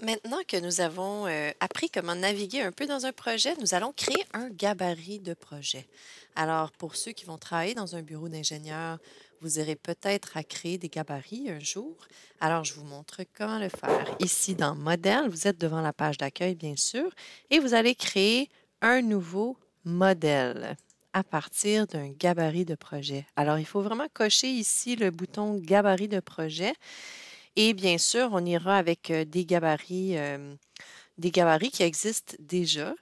Maintenant que nous avons appris comment naviguer un peu dans un projet, nous allons créer un gabarit de projet. Alors, pour ceux qui vont travailler dans un bureau d'ingénieur, vous aurez peut-être à créer des gabarits un jour. Alors, je vous montre comment le faire. Ici, dans Modèle, vous êtes devant la page d'accueil, bien sûr, et vous allez créer un nouveau modèle à partir d'un gabarit de projet. Alors, il faut vraiment cocher ici le bouton gabarit de projet et bien sûr, on ira avec des gabarits qui existent déjà.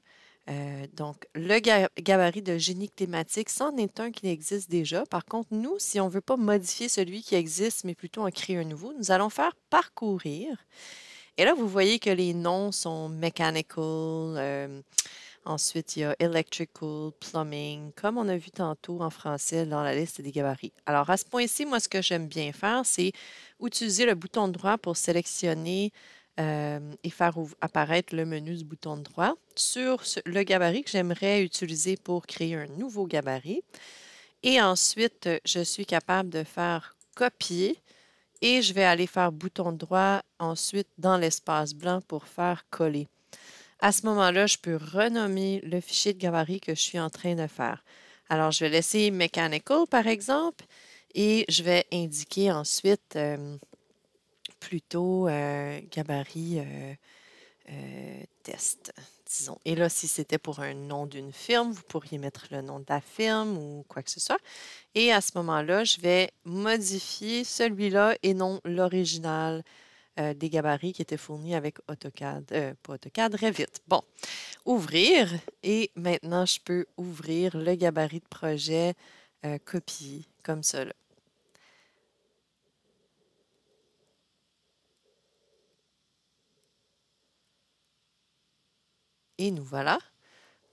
Donc, le gabarit de génie thématique, c'en est un qui existe déjà. Par contre, nous, si on ne veut pas modifier celui qui existe, mais plutôt en créer un nouveau, nous allons faire parcourir. Et là, vous voyez que les noms sont mechanical, ensuite il y a electrical, plumbing, comme on a vu tantôt en français dans la liste des gabarits. Alors, à ce point-ci, moi, ce que j'aime bien faire, c'est utiliser le bouton droit pour sélectionner et faire apparaître le menu du bouton droit sur le gabarit que j'aimerais utiliser pour créer un nouveau gabarit. Et ensuite, je suis capable de faire copier et je vais aller faire bouton droit ensuite dans l'espace blanc pour faire coller. À ce moment-là, je peux renommer le fichier de gabarit que je suis en train de faire. Alors, je vais laisser Mechanical, par exemple, et je vais indiquer ensuite plutôt gabarit test, disons. Et là, si c'était pour un nom d'une firme, vous pourriez mettre le nom de la firme ou quoi que ce soit. Et à ce moment-là, je vais modifier celui-là et non l'original des gabarits qui étaient fournis avec AutoCAD, pas AutoCAD, Revit. Bon, ouvrir. Et maintenant, je peux ouvrir le gabarit de projet copié, comme ça, là. Et nous voilà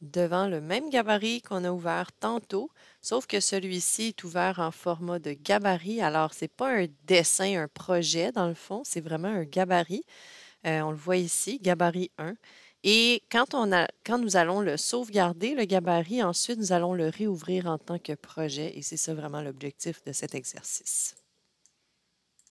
devant le même gabarit qu'on a ouvert tantôt, sauf que celui-ci est ouvert en format de gabarit. Alors, c'est pas un dessin, un projet, dans le fond, c'est vraiment un gabarit. On le voit ici, gabarit 1. Et quand nous allons le sauvegarder, le gabarit, ensuite, nous allons le réouvrir en tant que projet. Et c'est ça vraiment l'objectif de cet exercice.